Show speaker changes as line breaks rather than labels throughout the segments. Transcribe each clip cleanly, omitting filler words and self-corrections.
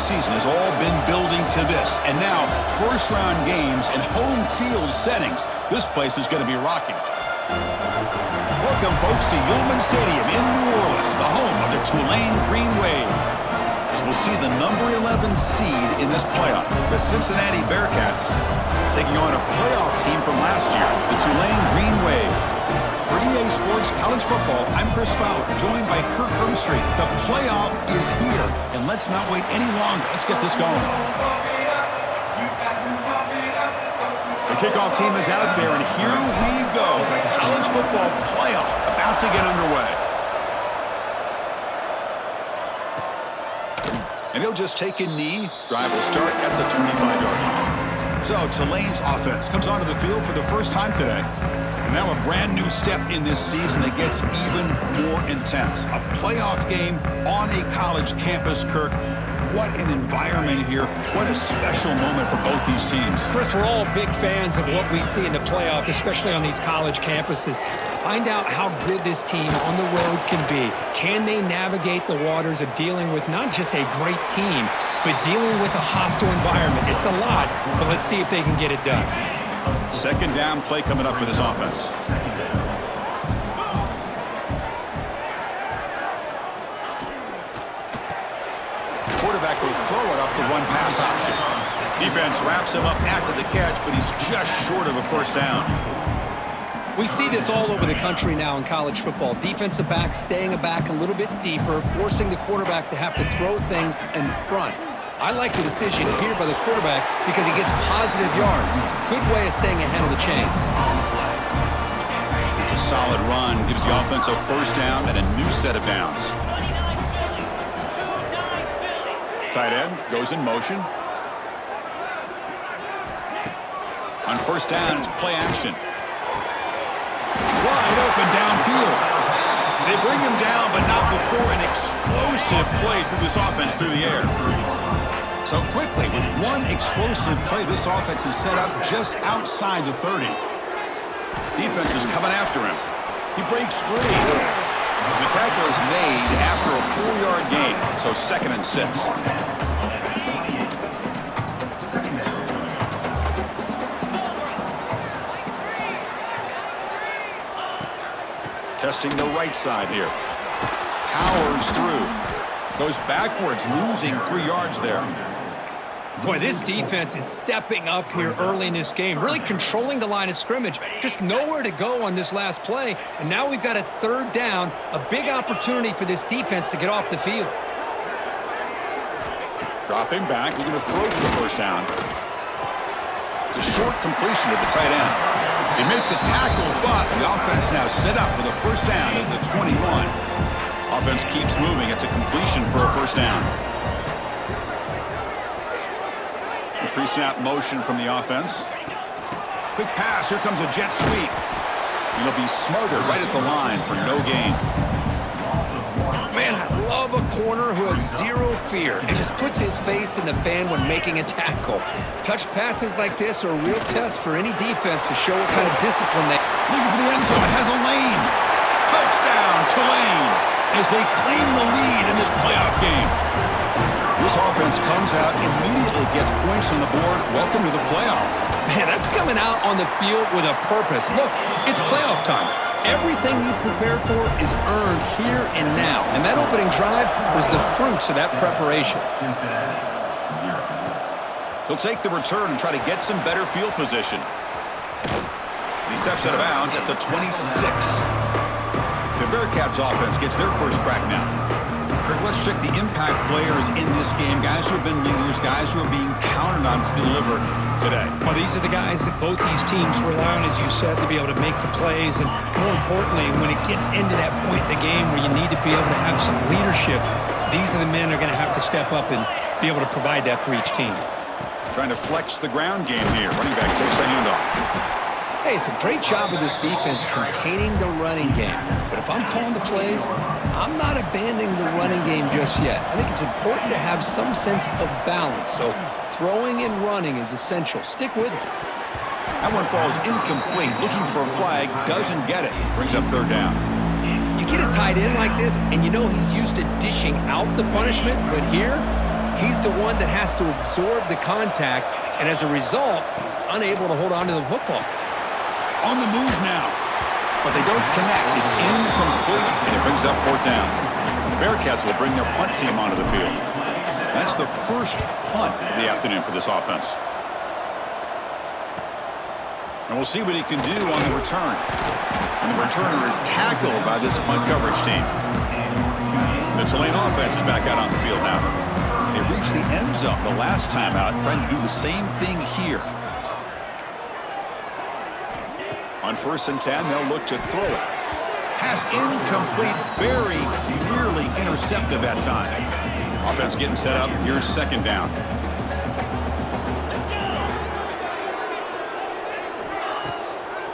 offseason has all been building to this. And now, first-round games and home field settings. This place is going to be rocking. Welcome, folks, to Yulman Stadium in New Orleans, the home of the Tulane Green Wave. As we'll see the number 11 seed in this playoff, the Cincinnati Bearcats, taking on a playoff team from last year, the Tulane Green Wave. For EA Sports College Football, I'm Chris Fowler, joined by Kirk Hermstreet. The playoff is here, and let's not wait any longer. Let's get this going. The kickoff team is out there, and here we go. The college football playoff about to get underway. And he'll just take a knee. Drive will start at the 25-yard line. So Tulane's offense comes onto the field for the first time today. And now a brand new step in this season that gets even more intense. A playoff game on a college campus, Kirk. What an environment here. What a special moment for both these teams.
Chris, we're all big fans of what we see in the playoff, especially on these college campuses. Find out how good this team on the road can be. Can they navigate the waters of dealing with not just a great team, but dealing with a hostile environment? It's a lot, but let's see if they can get it done.
Second down play coming up for this offense. Quarterback will throw it off the one-pass option. Defense wraps him up after the catch, but he's just short of a first down.
We see this all over the country now in college football. Defensive backs staying back a little bit deeper, forcing the quarterback to have to throw things in front. I like the decision here by the quarterback because he gets positive yards. It's a good way of staying ahead of the chains.
It's a solid run. Gives the offense a first down and a new set of downs. Tight end goes in motion. On first down, it's play action. Wide open downfield. They bring him down, but not before an explosive play through this offense through the air. So quickly, with one explosive play, this offense is set up just outside the 30. Defense is coming after him. He breaks free. The tackle is made after a 4-yard gain, so 2nd and 6. Testing the right side here. Powers through. Goes backwards, losing 3 yards there.
Boy, this defense is stepping up here early in this game, really controlling the line of scrimmage. Just nowhere to go on this last play, and now we've got a 3rd down, a big opportunity for this defense to get off the field.
Dropping back, looking to throw for the first down. It's a short completion to the tight end. They make the tackle, but the offense now set up with a first down at the 21. Offense keeps moving. It's a completion for a first down. Pre-snap motion from the offense. Quick pass. Here comes a jet sweep. It'll be smothered right at the line for no gain.
Man, I love a corner who has zero fear and just puts his face in the fan when making a tackle. Touch passes like this are a real test for any defense to show what kind of discipline they...
Looking for the end zone. It has a lane. Touchdown, Tulane, as they claim the lead in this playoff game. This offense comes out, immediately gets points on the board. Welcome to the playoff.
Man, that's coming out on the field with a purpose. Look, it's playoff time. Everything you prepared for is earned here and now. And that opening drive was the fruits of that preparation.
He'll take the return and try to get some better field position. He steps out of bounds at the 26. The Bearcats offense gets their first crack now. Kirk, let's check the impact players in this game. Guys who have been leaders, guys who are being counted on to deliver today.
Well, these are the guys that both these teams rely on, as you said, to be able to make the plays. And more importantly, when it gets into that point in the game where you need to be able to have some leadership, these are the men that are going to have to step up and be able to provide that for each team.
Trying to flex the ground game here. Running back takes the handoff.
Hey, it's a great job of this defense containing the running game. But if I'm calling the plays, I'm not abandoning the running game just yet. I think it's important to have some sense of balance. So throwing and running is essential. Stick with it.
That one falls incomplete. Looking for a flag. Doesn't get it. Brings up 3rd down.
You get a tight end like this, and you know he's used to dishing out the punishment. But here, He's the one that has to absorb the contact, and as a result, he's unable to hold on to the football.
On the move now, but they don't connect. It's incomplete, and it brings up fourth down. The Bearcats will bring their punt team onto the field. That's the first punt of the afternoon for this offense. And we'll see what he can do on the return. And the returner is tackled by this punt coverage team. The Tulane offense is back out on the field now. They reached the end zone the last time out, trying to do the same thing here. On 1st and 10, they'll look to throw it. Pass incomplete, very nearly intercepted that time. Offense getting set up. Here's 2nd down.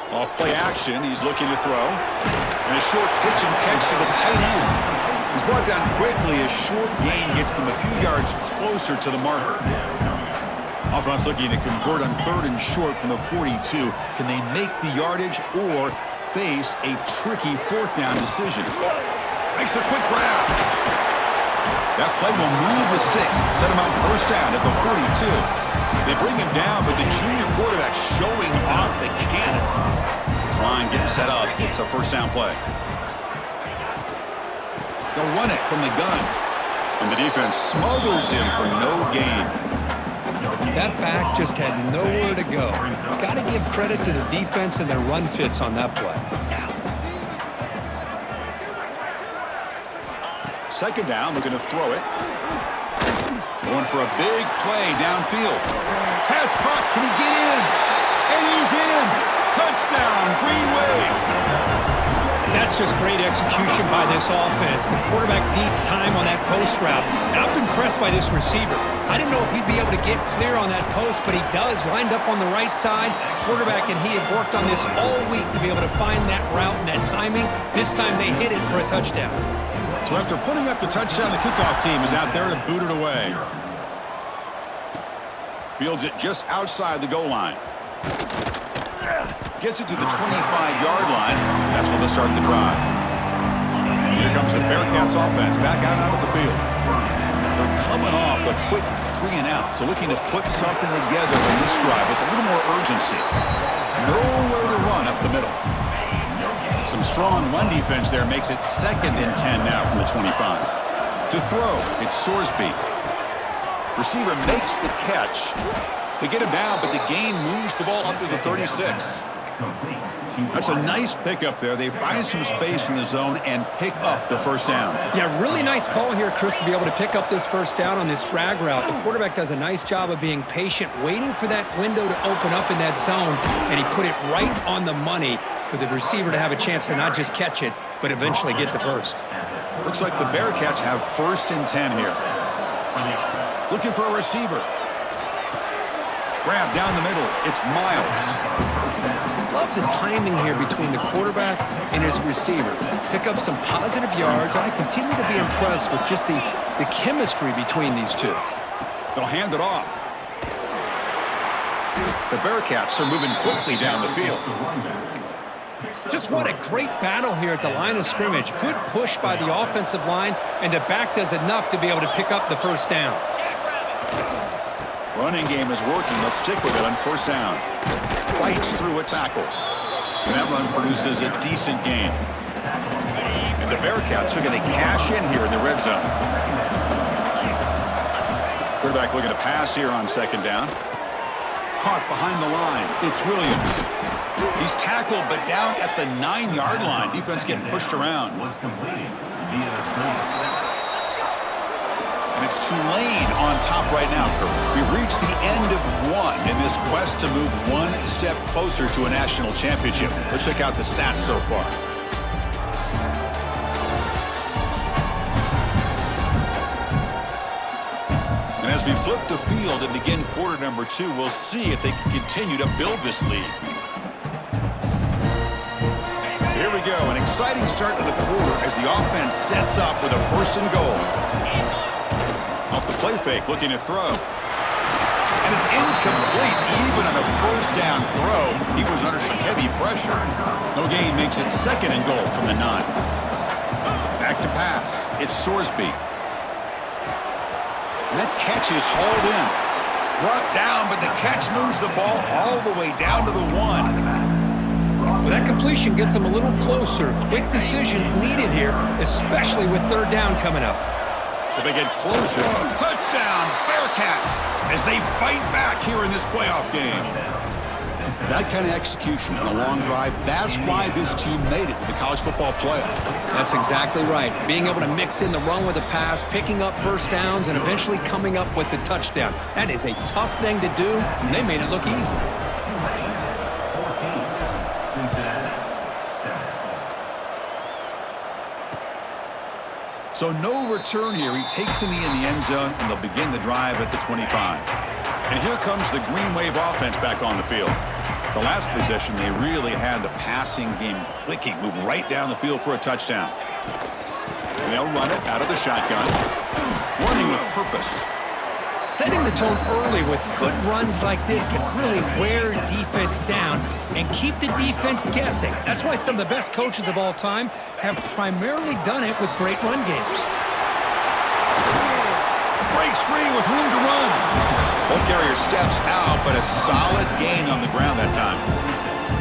Off play action, he's looking to throw. And a short pitch and catch to the tight end. He's brought down quickly. A short gain gets them a few yards closer to the marker. Offense looking to convert on 3rd and short from the 42. Can they make the yardage or face a tricky 4th down decision? Makes a quick grab. That play will move the sticks. Set him up 1st down at the 42. They bring him down, but the junior quarterback showing off the cannon. This line getting set up. It's a 1st down play. They'll run it from the gun. And the defense smothers him for no gain.
That back just had nowhere to go. Got to give credit to the defense and their run fits on that play.
2nd down, looking to throw it. Going for a big play downfield. Pass caught, can he get in? And he's in! Touchdown, Green Wave!
That's just great execution by this offense. The quarterback needs time on that post route. Now, I'm impressed by this receiver. I didn't know if he'd be able to get clear on that post, but he does. Lined up on the right side. Quarterback and he have worked on this all week to be able to find that route and that timing. This time they hit it for a touchdown.
So after putting up the touchdown, the kickoff team is out there to boot it away. Fields it just outside the goal line. Gets it to the 25-yard line. That's when they start the drive. Here comes the Bearcats offense back out onto the field. They're coming off a quick 3 and out, so looking to put something together on this drive with a little more urgency. Nowhere to run up the middle. Some strong run defense there makes it 2nd and 10 now from the 25. To throw, it's Sorsby. Receiver makes the catch. They get him down, but the gain moves the ball up to the 36. That's a nice pickup there. They find some space in the zone and pick up the 1st down.
Yeah, really nice call here, Chris, to be able to pick up this 1st down on this drag route. The quarterback does a nice job of being patient, waiting for that window to open up in that zone, and he put it right on the money for the receiver to have a chance to not just catch it, but eventually get the 1st.
Looks like the Bearcats have 1st and 10 here. Looking for a receiver. Grab down the middle. It's Miles.
Love the timing here between the quarterback and his receiver. Pick up some positive yards. I continue to be impressed with just the chemistry between these two.
They'll hand it off. The Bearcats are moving quickly down the field.
Just what a great battle here at the line of scrimmage. Good push by the offensive line, and the back does enough to be able to pick up the 1st down.
Running game is working. They'll stick with it on 1st down. Fights through a tackle. And that run produces a decent gain. And the Bearcats are going to cash in here in the red zone. Quarterback looking to pass here on 2nd down. Caught behind the line. It's Williams. He's tackled, but down at the 9-yard line. Defense getting pushed around. And it's Tulane on top right now, Kurt. We've reached the end of one in this quest to move one step closer to a national championship. Let's check out the stats so far. And as we flip the field and begin quarter number 2, we'll see if they can continue to build this lead. Here we go, an exciting start to the quarter as the offense sets up with a 1st and goal. Off the play fake, looking to throw. And it's incomplete, even on a 1st down throw. He was under some heavy pressure. No gain makes it 2nd and goal from the 9. Back to pass. It's Sorsby. And that catch is hauled in. Brought down, but the catch moves the ball all the way down to the 1.
Well, that completion gets them a little closer. Quick decisions needed here, especially with third down coming up.
So they get closer. Touchdown, Bearcats, as they fight back here in this playoff game. That kind of execution on a long drive, that's why this team made it to the college football playoff.
That's exactly right. Being able to mix in the run with the pass, picking up first downs, and eventually coming up with the touchdown. That is a tough thing to do, and they made it look easy.
So no return here. He takes in the end zone, and they'll begin the drive at the 25. And here comes the Green Wave offense back on the field. The last possession, they really had the passing game clicking, move right down the field for a touchdown. And they'll run it out of the shotgun, running with purpose.
Setting the tone early with good runs like this can really wear defense down and keep the defense guessing. That's why some of the best coaches of all time have primarily done it with great run games.
Breaks free with room to run. Ball carrier steps out, but a solid gain on the ground that time.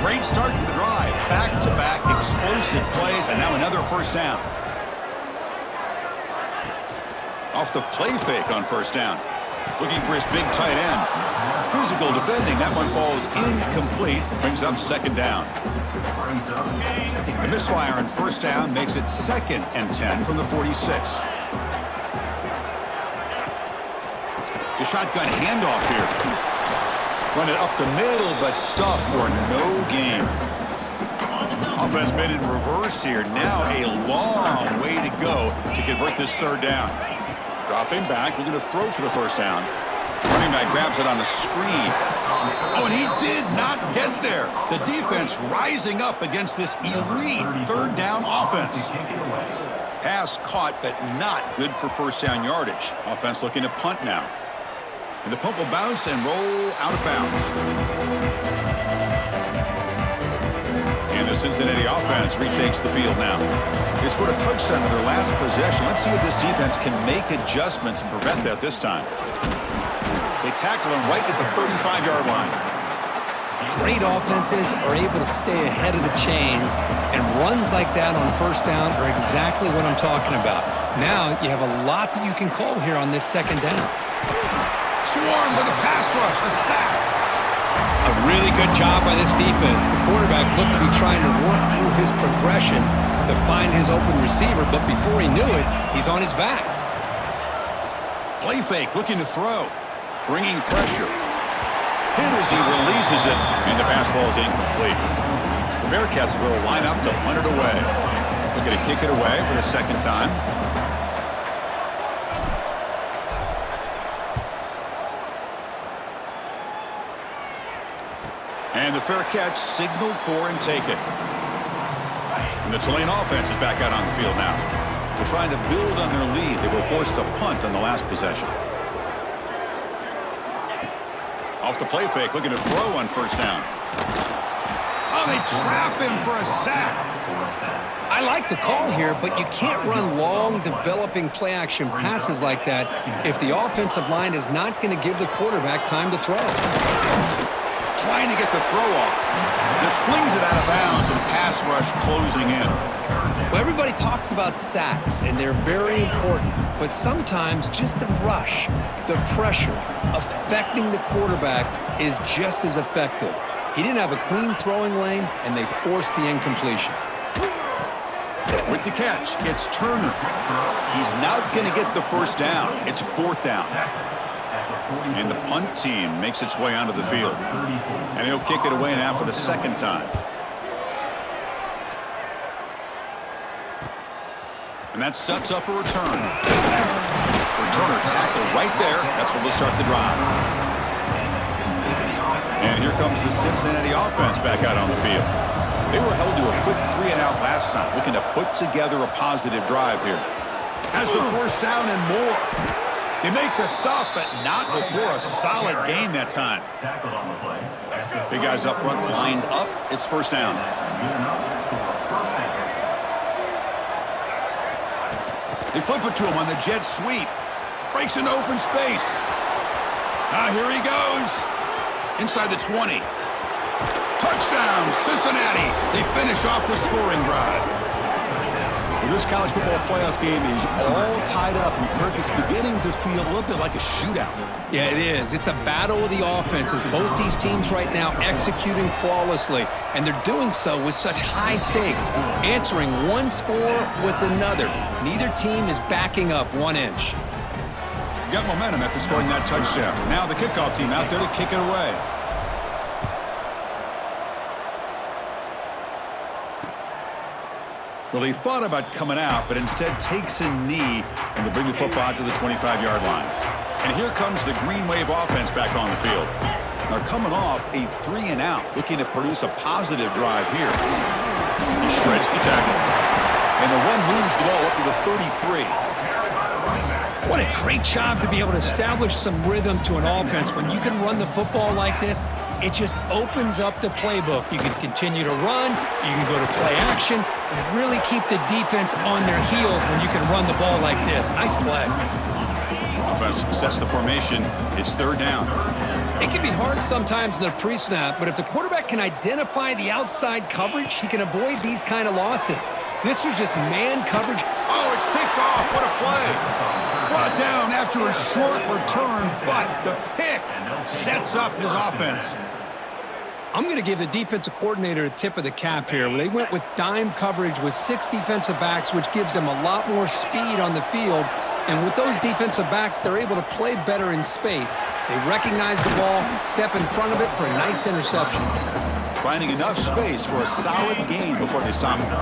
Great start to the drive. Back-to-back explosive plays, and now another first down. Off the play fake on first down. Looking for his big tight end. Physical defending. That one falls incomplete. Brings up second down. The misfire on first down makes it 2nd and 10 from the 46. The shotgun handoff here. Run it up the middle, but stuffed for no gain. Offense made in reverse here. Now a long way to go to convert this third down. Dropping back, looking to throw for the first down. Running back grabs it on the screen. Oh, and he did not get there. The defense rising up against this elite third down offense. Pass caught, but not good for first down yardage. Offense looking to punt now. And the punt will bounce and roll out of bounds. And the Cincinnati offense retakes the field now. They scored a touchdown in their last possession. Let's see if this defense can make adjustments and prevent that this time. They tackle him right at the 35-yard line.
Great offenses are able to stay ahead of the chains, and runs like that on first down are exactly what I'm talking about. Now you have a lot that you can call here on this second down.
Swarm with a pass rush, a sack.
A really good job by this defense. The quarterback looked to be trying to work through his progressions to find his open receiver, but before he knew it, he's on his back.
Play fake, looking to throw. Bringing pressure. Hit as he releases it, and the pass ball is incomplete. The Bearcats will line up to punt it away. Looking to kick it away for the second time. And the fair catch signaled for and taken. And the Tulane offense is back out on the field now. They're trying to build on their lead. They were forced to punt on the last possession. Off the play fake, looking to throw on first down. Oh, they trap him for a sack.
I like the call here, but you can't run long, developing play-action passes like that if the offensive line is not going to give the quarterback time to throw.
Trying to get the throw off. Just flings it out of bounds, and the pass rush closing in.
Well, everybody talks about sacks, and they're very important. But sometimes just the rush, the pressure, affecting the quarterback is just as effective. He didn't have a clean throwing lane, and they forced the incompletion.
With the catch, it's Turner. He's not going to get the first down. It's fourth down. And the punt team makes its way onto the field. And he'll kick it away now for the second time. And that sets up a return. Returner tackled right there. That's where they'll start the drive. And here comes the Cincinnati offense back out on the field. They were held to a quick 3-and-out last time, looking to put together a positive drive here. Has the first down and more. They make the stop, but not before a solid gain that time. Big guys up front lined up. It's first down. They flip it to him on the jet sweep. Breaks into open space. Here he goes. Inside the 20. Touchdown, Cincinnati. They finish off the scoring drive. Well, this college football playoff game is all tied up, and Kirk, it's beginning to feel a little bit like a shootout.
Yeah, it is. It's a battle of the offenses. Both these teams right now executing flawlessly, and they're doing so with such high stakes, answering one score with another. Neither team is backing up 1 inch.
Got momentum after scoring that touchdown. Now the kickoff team out there to kick it away. Well, he thought about coming out, but instead takes a knee, and they bring the football out to the 25-yard line. And here comes the Green Wave offense back on the field. They're coming off a 3-and-out, looking to produce a positive drive here. He shreds the tackle. And the run moves the ball up to the 33.
What a great job to be able to establish some rhythm to an offense. When you can run the football like this, it just opens up the playbook. You can continue to run, you can go to play action, and really keep the defense on their heels when you can run the ball like this. Nice play.
Offense sets the formation. It's 3rd down.
It can be hard sometimes in the pre-snap, but if the quarterback can identify the outside coverage, he can avoid these kind of losses. This was just man coverage.
Oh, it's picked off. What a play. Brought down after a short return, but the pick sets up his offense.
I'm going to give the defensive coordinator a tip of the cap here. They went with dime coverage with 6 defensive backs, which gives them a lot more speed on the field. And with those defensive backs, they're able to play better in space. They recognize the ball, step in front of it for a nice interception.
Finding enough space for a solid gain before they stop him.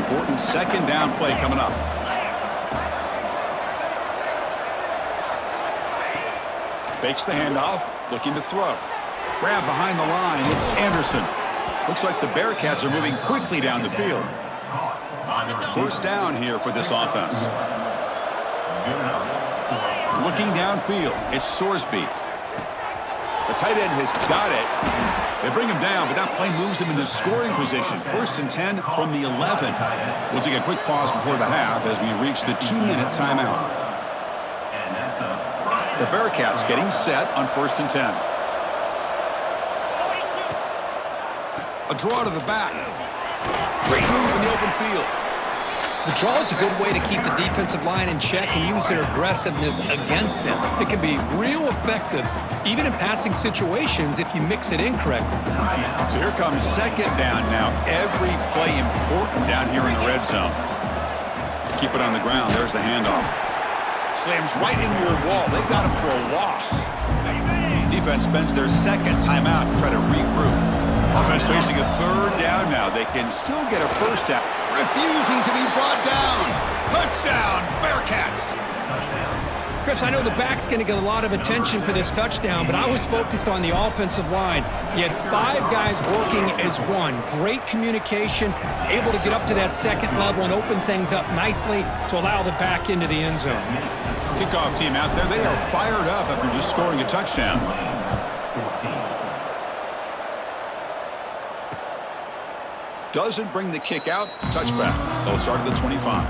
Important 2nd down play coming up. Fakes the handoff, looking to throw. Grab behind the line, it's Anderson. Looks like the Bearcats are moving quickly down the field. 1st down here for this offense. Looking downfield, it's Sorsby. The tight end has got it. They bring him down, but that play moves him into scoring position. 1st and 10 from the 11. We'll take a quick pause before the half as we reach the 2-minute timeout. The Bearcats getting set on 1st and 10. A draw to the back. Great move in the open field.
The draw is a good way to keep the defensive line in check and use their aggressiveness against them. It can be real effective, even in passing situations, if you mix it incorrectly.
So here comes 2nd down now. Every play important down here in the red zone. Keep it on the ground. There's the handoff. Slams right into your wall. They've got him for a loss. Defense spends their 2nd timeout to try to regroup. Offense facing a 3rd down now. They can still get a 1st down. Refusing to be brought down. Touchdown, Bearcats.
Chris, I know the back's going to get a lot of attention for this touchdown, but I was focused on the offensive line. You had 5 guys working as one. Great communication, able to get up to that 2nd level and open things up nicely to allow the back into the end zone.
Kickoff team out there, they are fired up after just scoring a touchdown. Doesn't bring the kick out, touchback. They'll start at the 25.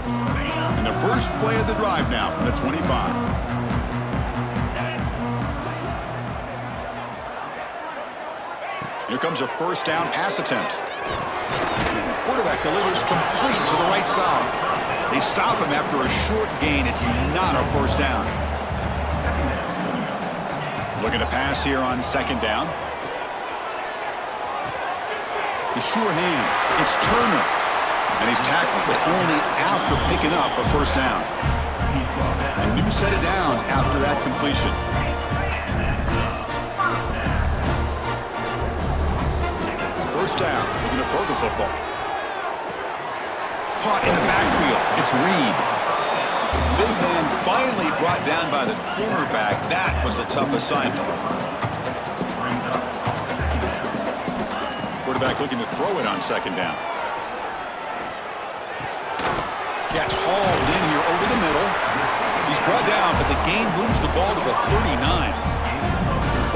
And the first play of the drive now from the 25. Here comes a 1st down pass attempt. Quarterback delivers complete to the right side. They stop him after a short gain. It's not a 1st down. Looking to pass here on 2nd down. The sure hands. It's Turner. And he's tackled, but only after picking up a 1st down. A new set of downs after that completion. First down, looking to throw the football. Caught in the backfield. It's Reed. Big man finally brought down by the cornerback. That was a tough assignment. Quarterback looking to throw it on 2nd down. Catch hauled in here over the middle. He's brought down, but the gain moves the ball to the 39.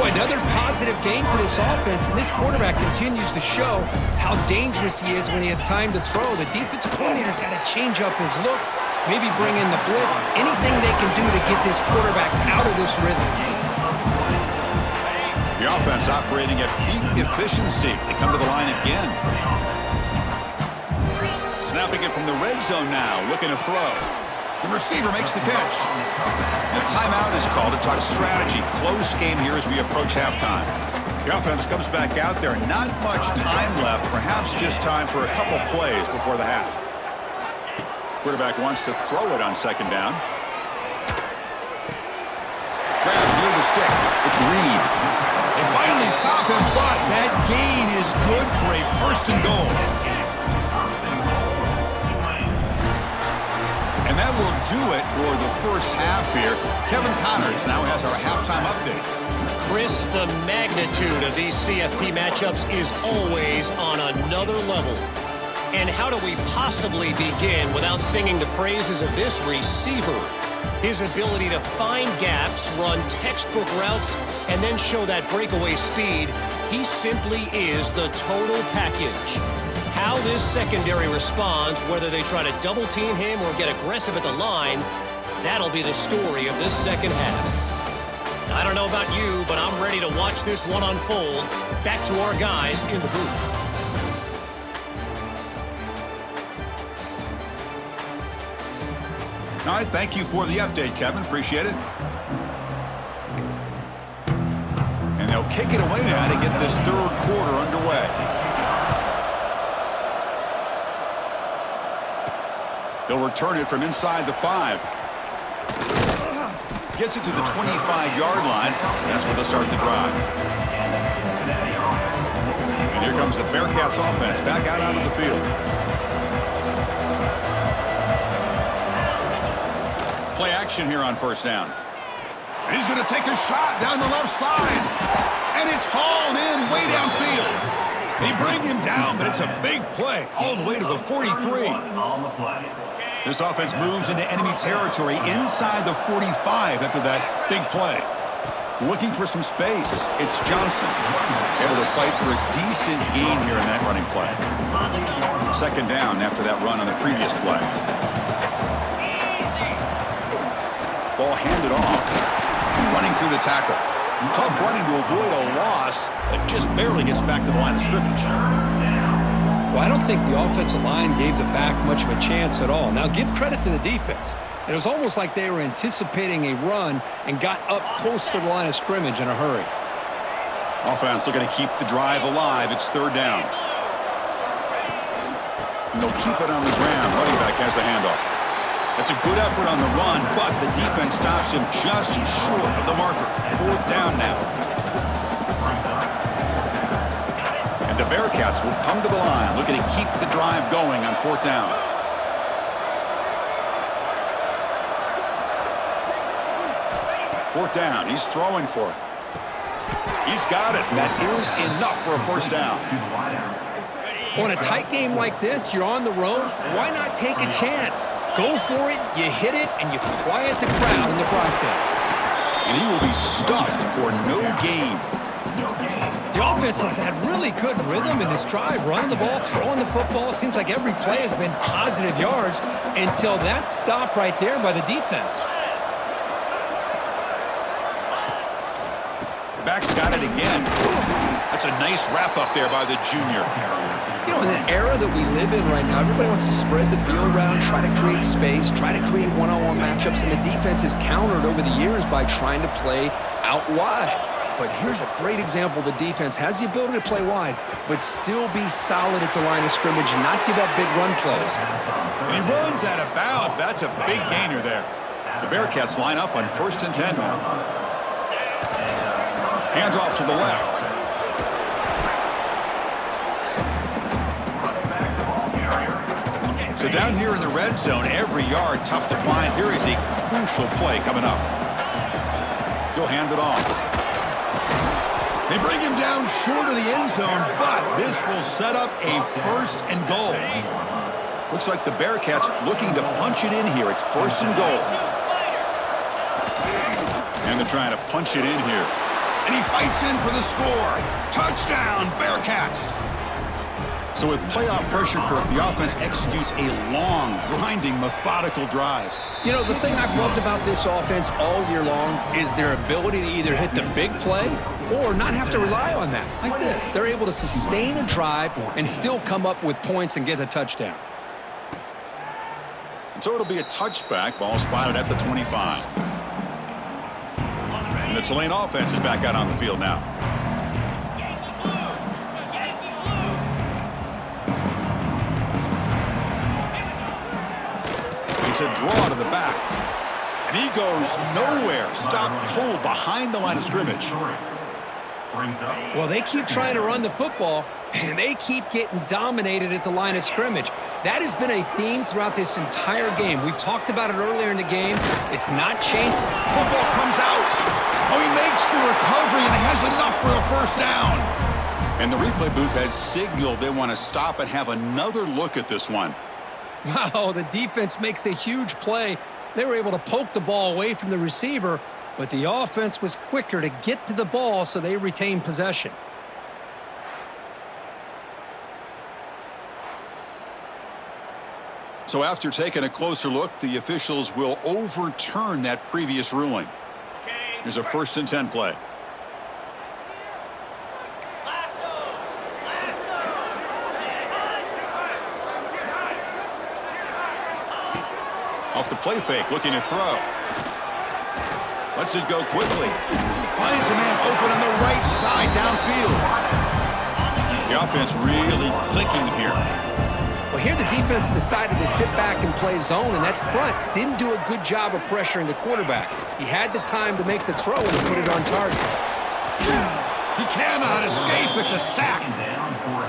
Boy, another positive game for this offense, and this quarterback continues to show how dangerous he is when he has time to throw. The defensive coordinator's got to change up his looks, maybe bring in the blitz, anything they can do to get this quarterback out of this rhythm.
The offense operating at peak efficiency. They come to the line again. Snapping it from the red zone now, looking to throw. The receiver makes the catch. And a timeout is called to talk strategy. Close game here as we approach halftime. The offense comes back out there. Not much time left. Perhaps just time for a couple plays before the half. Quarterback wants to throw it on second down. Grab near the sticks. It's Reed. They finally stop him, but that gain is good for a first and goal. And that will do it for the first half here. Kevin Connors now has our halftime update.
Chris, the magnitude of these CFP matchups is always on another level. And how do we possibly begin without singing the praises of this receiver? His ability to find gaps, run textbook routes, and then show that breakaway speed. He simply is the total package. How this secondary responds, whether they try to double-team him or get aggressive at the line, that'll be the story of this second half. I don't know about you, but I'm ready to watch this one unfold. Back to our guys in the booth.
All right, thank you for the update, Kevin. Appreciate it. And they'll kick it away now to get this third quarter underway. They'll return it from inside the 5. Gets it to the 25-yard line. That's where they'll start the drive. And here comes the Bearcats offense back out onto the field. Play action here on first down. And he's going to take a shot down the left side. And it's hauled in way downfield. They bring him down, but it's a big play all the way to the 43. This offense moves into enemy territory inside the 45 after that big play. Looking for some space. It's Johnson. Able to fight for a decent gain here in that running play. Second down after that run on the previous play. Ball handed off. Running through the tackle. Tough running to avoid a loss, but just barely gets back to the line of scrimmage.
Well, I don't think the offensive line gave the back much of a chance at all. Now, give credit to the defense. It was almost like they were anticipating a run and got up close to the line of scrimmage in a hurry.
Offense looking to keep the drive alive. It's third down. And they'll keep it on the ground. Running back has the handoff. That's a good effort on the run, but the defense stops him just short of the marker. Fourth down now. And the Bearcats will come to the line, looking to keep the drive going on fourth down. Fourth down, he's throwing for it. He's got it, and that is enough for a first down.
On a tight game like this, you're on the road, why not take a chance? Go for it, you hit it, and you quiet the crowd in the process.
And he will be stuffed for no gain.
The offense has had really good rhythm in this drive, running the ball, throwing the football. It seems like every play has been positive yards until that stop right there by the defense.
The back's got it again. That's a nice wrap up there by the junior.
You know, in the era that we live in right now, everybody wants to spread the field around, try to create space, try to create one-on-one matchups, and the defense is countered over the years by trying to play out wide. But here's a great example. The defense has the ability to play wide, but still be solid at the line of scrimmage, not give up big run plays.
And he runs out of bounds. That's a big gainer there. The Bearcats line up on 1st and 10 now. Hands off to the left. So down here in the red zone, every yard tough to find. Here is a crucial play coming up. He'll hand it off. They bring him down short of the end zone, but this will set up a 1st and goal. Looks like the Bearcats looking to punch it in here. It's 1st and goal. And they're trying to punch it in here. and he fights in for the score. Touchdown, Bearcats. So with playoff pressure, Kirk, the offense executes a long, grinding, methodical drive.
You know, the thing I've loved about this offense all year long is their ability to either hit the big play or not have to rely on that. Like this, they're able to sustain a drive and still come up with points and get a touchdown.
So it'll be a touchback. Ball spotted at the 25. And the Tulane offense is back out on the field now. It's a draw to the back. And he goes nowhere. Stopped cold behind the line of scrimmage.
Well, they keep trying to run the football, and they keep getting dominated at the line of scrimmage. That has been a theme throughout this entire game. We've talked about it earlier in the game. It's not changed.
Football comes out. Oh, he makes the recovery and has enough for a first down. And the replay booth has signaled they want to stop and have another look at this one.
Wow, the defense makes a huge play. They were able to poke the ball away from the receiver, but the offense was quicker to get to the ball, so they retained possession.
So after taking a closer look, the officials will overturn that previous ruling. Here's a 1st and 10 play. Off the play fake, looking to throw. Lets it go quickly. Finds a man open on the right side downfield. The offense really clicking here.
Well, here the defense decided to sit back and play zone, and that front didn't do a good job of pressuring the quarterback. He had the time to make the throw and he put it on target.
He cannot escape. It's a sack.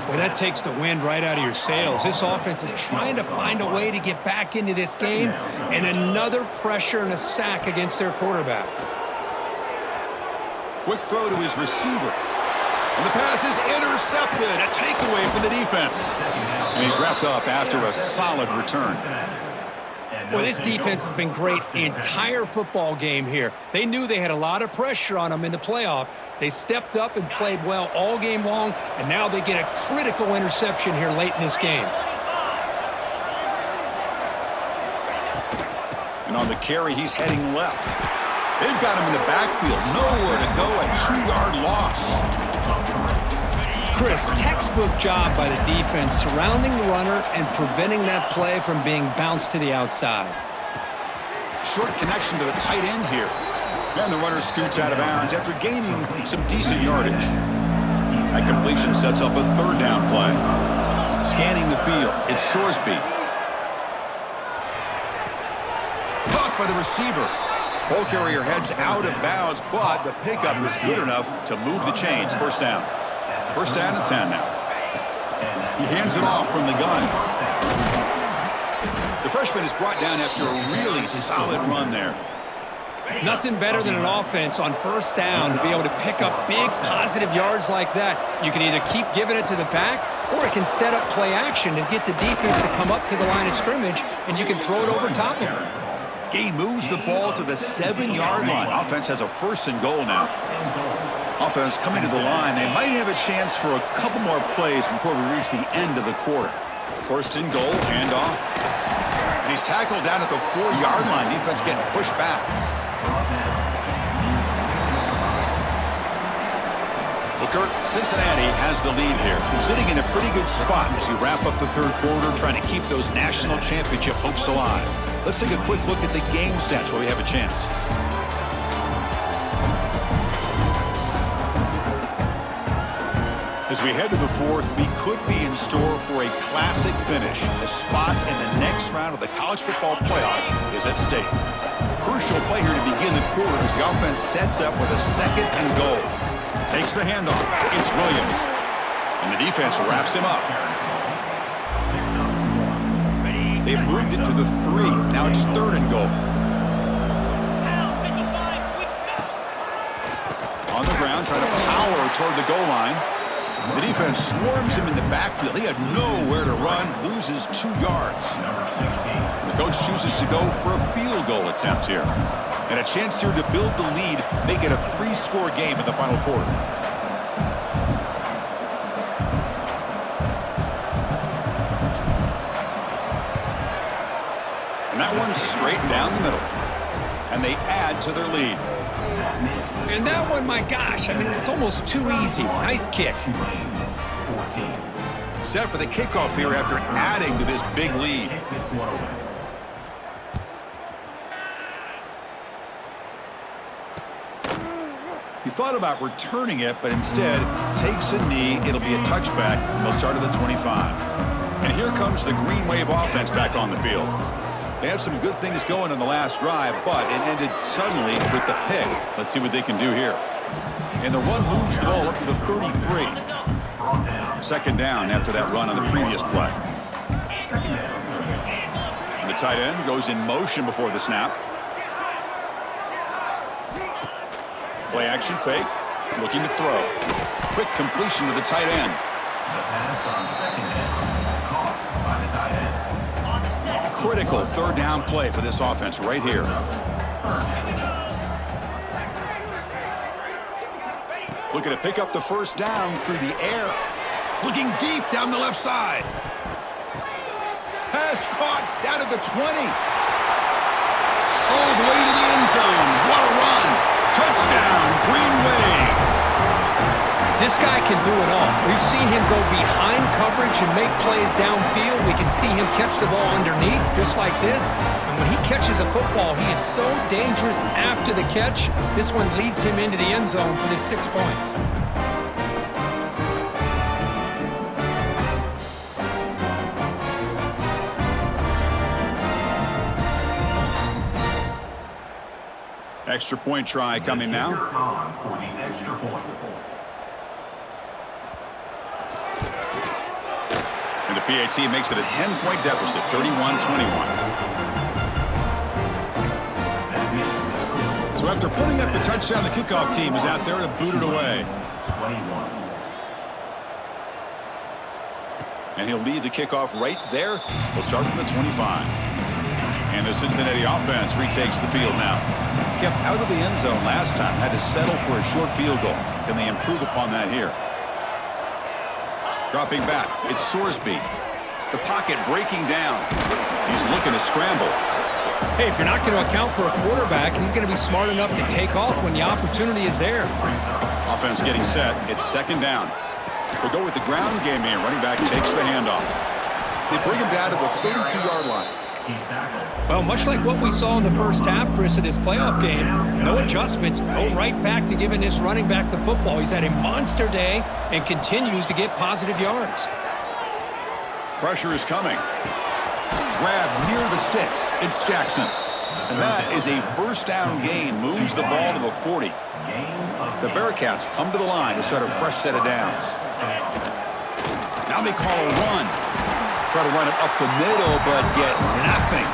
Well, that takes the wind right out of your sails. This offense is trying to find a way to get back into this game, and another pressure and a sack against their quarterback.
Quick throw to his receiver. And the pass is intercepted. A takeaway for the defense. And he's wrapped up after a solid return.
Well, this defense has been great the entire football game here. They knew they had a lot of pressure on them in the playoff. They stepped up and played well all game long, and now they get a critical interception here late in this game.
And on the carry, he's heading left. They've got him in the backfield. Nowhere to go. A 2-yard loss.
Chris, textbook job by the defense surrounding the runner and preventing that play from being bounced to the outside.
Short connection to the tight end here. And the runner scoots out of bounds after gaining some decent yardage. That completion sets up a 3rd down play. Scanning the field, it's Sorsby. Caught by the receiver. Ball carrier heads out of bounds, but the pickup is good enough to move the chains. 1st down. 1st down and 10 now. He hands it off from the gun. The freshman is brought down after a really solid run there.
Nothing better than an offense on 1st down to be able to pick up big positive yards like that. You can either keep giving it to the back, or it can set up play action and get the defense to come up to the line of scrimmage, and you can throw it over top of them.
Gay moves the ball to the 7-yard line. Offense has a 1st and goal now. Offense coming to the line. They might have a chance for a couple more plays before we reach the end of the quarter. 1st and goal, handoff. And he's tackled down at the 4-yard line. Defense getting pushed back. Well, Kirk, Cincinnati has the lead here. Sitting in a pretty good spot as we wrap up the 3rd quarter, trying to keep those national championship hopes alive. Let's take a quick look at the game sets where we have a chance. As we head to the 4th, we could be in store for a classic finish. A spot in the next round of the college football playoff is at stake. Crucial play here to begin the quarter as the offense sets up with a 2nd and goal. Takes the handoff. It's Williams. And the defense wraps him up. They've moved it to the 3. Now it's 3rd and goal. On the ground, trying to power toward the goal line. The defense swarms him in the backfield. He had nowhere to run, loses 2 yards. The coach chooses to go for a field goal attempt here. And a chance here to build the lead, make it a 3-score game in the final quarter. And that one's straight down the middle. And they add to their lead.
And that one, my gosh, I mean, it's almost too easy. Nice kick.
Set for the kickoff here after adding to this big lead. He thought about returning it, but instead takes a knee. It'll be a touchback. They'll start at the 25. And here comes the Green Wave offense back on the field. They had some good things going in the last drive, but it ended suddenly with the pick. Let's see what they can do here. And the run moves the ball up to the 33. Second down after that run on the previous play. And the tight end goes in motion before the snap. Play action fake. Looking to throw. Quick completion to the tight end. Critical third down play for this offense right here. Looking to pick up the first down through the air. Looking deep down the left side. Pass caught down at the 20. All the way to the end zone. What a run. Touchdown, Green Wave.
This guy can do it all. We've seen him go behind coverage and make plays downfield. We can see him catch the ball underneath, just like this. And when he catches a football, he is so dangerous after the catch. This one leads him into the end zone for the 6 points.
Extra point try coming now. And the PAT makes it a 10-point deficit, 31-21. So after putting up a touchdown, the kickoff team is out there to boot it away. And he'll lead the kickoff right there. He'll start from the 25. And the Cincinnati offense retakes the field now. Kept out of the end zone last time, had to settle for a short field goal. Can they improve upon that here? Dropping back, it's Sorsby. The pocket breaking down. He's looking to scramble.
Hey, if you're not going to account for a quarterback, he's going to be smart enough to take off when the opportunity is there. Offense
getting set. It's second down. They'll go with the ground game here. Running back takes the handoff. They bring him down to the 32-yard line.
Well, much like what we saw in the first half, Chris, of this playoff game, no adjustments, go right back to giving this running back the football. He's had a monster day and continues to get positive yards.
Pressure is coming. Grab near the sticks. It's Jackson. And that is a first down gain. Moves the ball to the 40. The Bearcats come to the line to start a fresh set of downs. Now they call a run. Try to run it up the middle, but get nothing.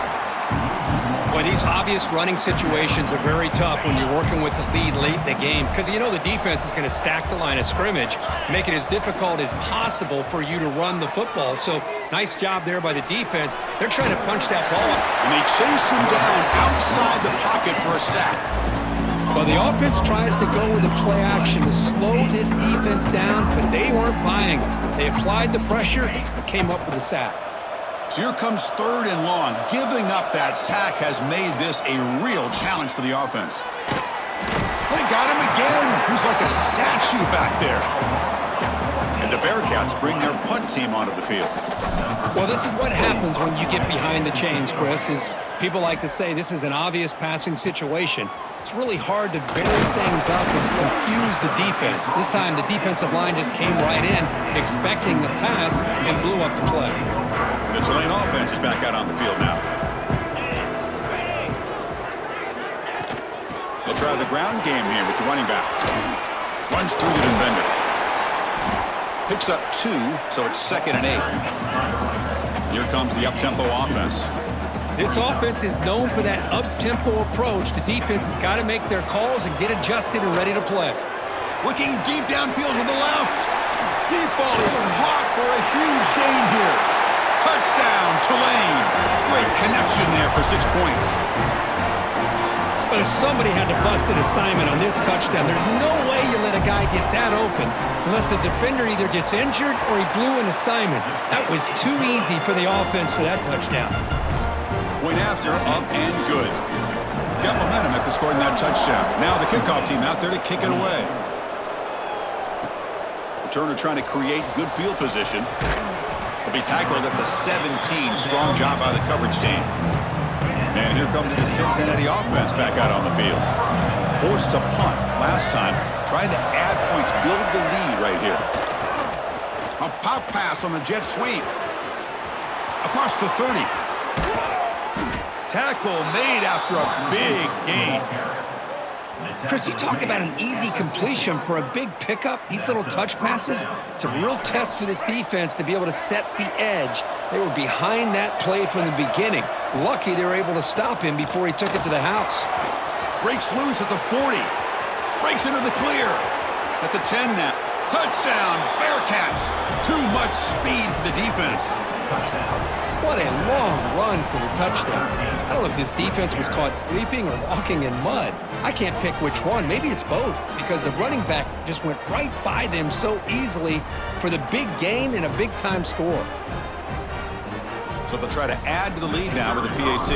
Boy, these obvious running situations are very tough when you're working with the lead late in the game because you know the defense is going to stack the line of scrimmage, make it as difficult as possible for you to run the football. So nice job there by the defense. They're trying to punch that ball up.
And they chase him down outside the pocket for a sack.
Well, the offense tries to go with the play action to slow this defense down, but they weren't buying it. They applied the pressure and came up with a sack.
So here comes third and long. Giving up that sack has made this a real challenge for the offense. They got him again. He's like a statue back there. And the Bearcats bring their punt team onto the field.
Well, this is what happens when you get behind the chains, Chris, is people like to say this is an obvious passing situation. It's really hard to vary things up and confuse the defense. This time the defensive line just came right in, expecting the pass, and blew up the play.
The Tulane offense is back out on the field now. They'll try the ground game here with the running back. Runs through the defender. Picks up 2, so it's 2nd and 8. Here comes the up-tempo offense.
This offense is known for that up-tempo approach. The defense has got to make their calls and get adjusted and ready to play.
Looking deep downfield to the left. Deep ball is caught for a huge gain here. Touchdown, Tulane. Great connection there for 6 points.
But somebody had to bust an assignment on this touchdown. There's no way you let a guy get that open unless the defender either gets injured or he blew an assignment. That was too easy for the offense for that touchdown.
Point after, up and good. Got momentum after scoring that touchdown. Now the kickoff team out there to kick it away. Returner trying to create good field position. He'll be tackled at the 17. Strong job by the coverage team. And here comes the Cincinnati offense back out on the field. Forced to punt last time. Trying to add points, build the lead right here. A pop pass on the jet sweep. Across the 30. Tackle made after a big gain.
Chris, you talk about an easy completion for a big pickup. These little touch passes, it's a real test for this defense to be able to set the edge. They were behind that play from the beginning. Lucky they were able to stop him before he took it to the house.
Breaks loose at the 40. Breaks into the clear. At the 10 now. Touchdown, Bearcats. Too much speed for the defense.
What a long run for the touchdown. I don't know if this defense was caught sleeping or walking in mud. I can't pick which one. Maybe it's both because the running back just went right by them so easily for the big gain and a big-time score.
So they'll try to add to the lead now with a PAT.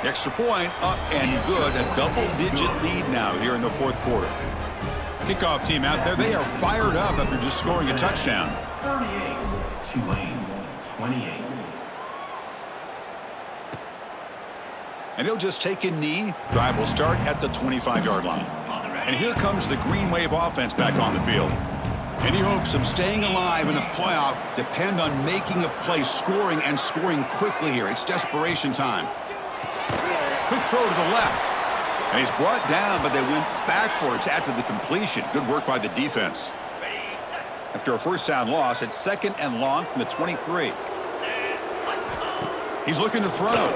Extra point up and good. A double-digit lead now here in the fourth quarter. Kickoff team out there. They are fired up after just scoring a touchdown.
38, Tulane, 28.
And he'll just take a knee. Drive will start at the 25-yard line. And here comes the Green Wave offense back on the field. Any hopes of staying alive in the playoff depend on making a play, scoring and scoring quickly here. It's desperation time. Quick throw to the left. And he's brought down, but they went backwards after the completion. Good work by the defense. After a first down loss, it's 2nd and long from the 23. He's looking to throw.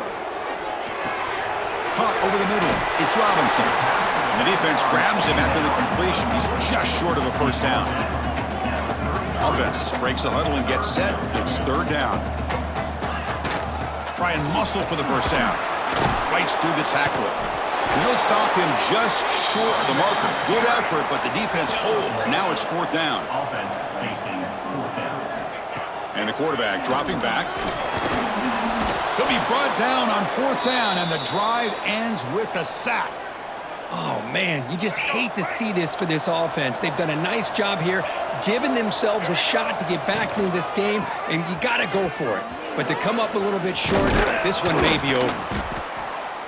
Caught over the middle. It's Robinson. And the defense grabs him after the completion. He's just short of a first down. Offense breaks the huddle and gets set. It's 3rd down. Try and muscle for the first down. Fights through the tackler. And he'll stop him just short of the marker. Good effort, but the defense holds. Now it's 4th down.
Offense facing 4th down.
And the quarterback dropping back. He'll be brought down on 4th down, and the drive ends with a sack.
Oh, man, you just hate to see this for this offense. They've done a nice job here, giving themselves a shot to get back into this game, and you got to go for it. But to come up a little bit short, this one may be over.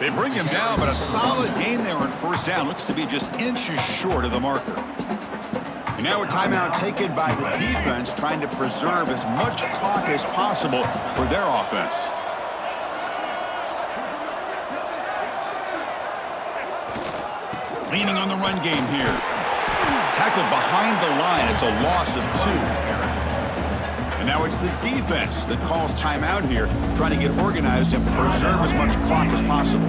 They bring him down, but a solid gain there on 1st down. Looks to be just inches short of the marker. And now a timeout taken by the defense, trying to preserve as much clock as possible for their offense. Leaning on the run game here. Tackled behind the line. It's a loss of 2. And now it's the defense that calls timeout here, trying to get organized and preserve as much clock as possible.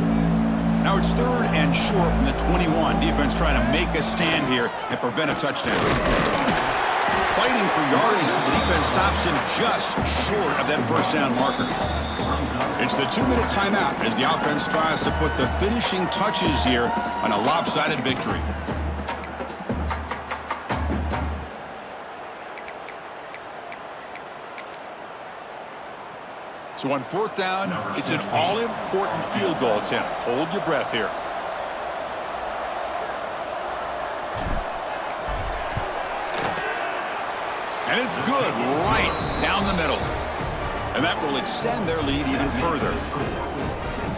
Now it's 3rd and short from the 21. Defense trying to make a stand here and prevent a touchdown. Fighting for yardage, but the defense stops him just short of that first down marker. It's the 2-minute timeout as the offense tries to put the finishing touches here on a lopsided victory. So on 4th down, it's an all-important field goal attempt. Hold your breath here. And it's good right down the middle. And that will extend their lead even further.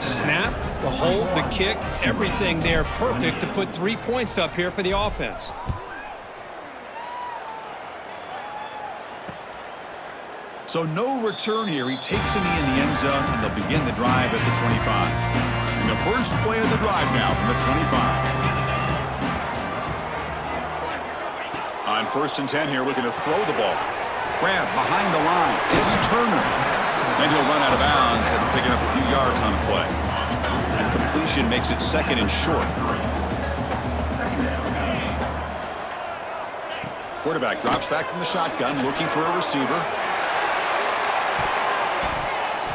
Snap, the hold, the kick, everything there perfect to put 3 points up here for the offense.
So no return here. He takes a knee in the end zone, and they'll begin the drive at the 25. And the first play of the drive now from the 25. On 1st and 10 here, looking to throw the ball. Grab behind the line. It's Turner. And he'll run out of bounds and picking up a few yards on the play. And completion makes it 2nd and short. Quarterback drops back from the shotgun, looking for a receiver.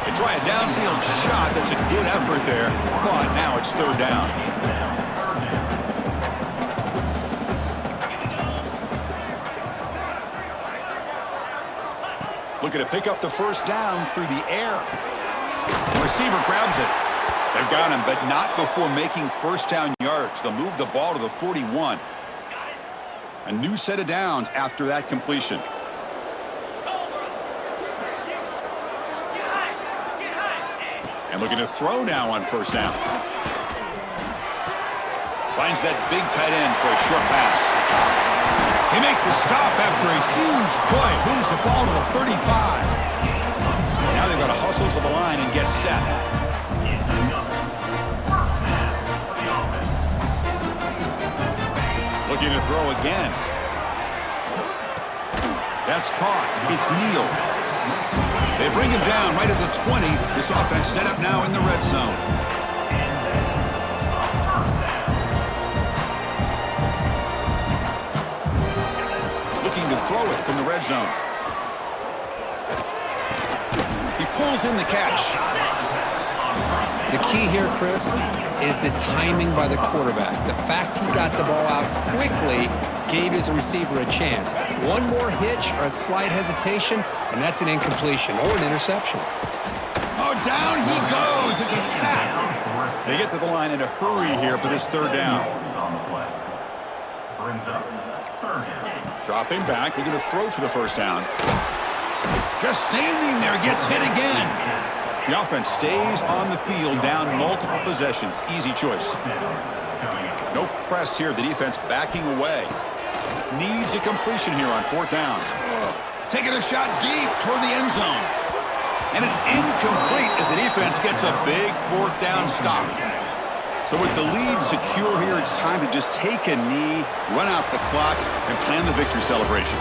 They try a downfield shot. That's a good effort there, but now it's third down. Looking to pick up the first down through the air. The receiver grabs it. They've got him, but not before making first down yards. They'll move the ball to the 41. A new set of downs after that completion. And looking to throw now on first down. Finds that big tight end for a short pass. They make the stop after a huge play. Moves the ball to the 35. Now they've got to hustle to the line and get set. Looking to throw again. That's caught. It's Neal. They bring him down right at the 20. This offense set up now in the red zone. Looking to throw it from the red zone. He pulls in the catch.
The key here, Chris, is the timing by the quarterback. The fact he got the ball out quickly gave his receiver a chance. One more hitch or a slight hesitation, and that's an incompletion or an interception.
Oh, down he goes. It's a sack. They get to the line in a hurry here for this third down. Dropping back. They're going to throw for the first down. Just standing there, gets hit again. The offense stays on the field, down multiple possessions. Easy choice. No press here. The defense backing away. Needs a completion here on fourth down. Taking a shot deep toward the end zone. And it's incomplete as the defense gets a big fourth down stop. So with the lead secure here, it's time to just take a knee, run out the clock, and plan the victory celebration.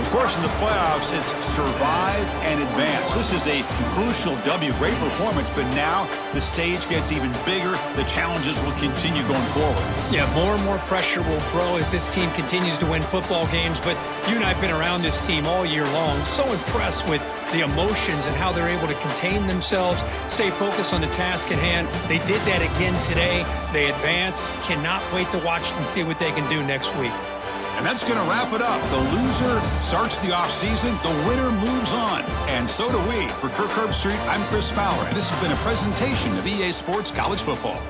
Of course, in the playoffs, it's survive and advance. This is a crucial W. Great performance, but now the stage gets even bigger. The challenges will continue going forward.
Yeah, more and more pressure will grow as this team continues to win football games, but you and I have been around this team all year long. So impressed with the emotions and how they're able to contain themselves, stay focused on the task at hand. They did that again today. They advance. Cannot wait to watch and see what they can do next week.
And that's going to wrap it up. The loser starts the offseason. The winner moves on. And so do we. For Kirk Herbstreit, I'm Chris Fowler. And this has been a presentation of EA Sports College Football.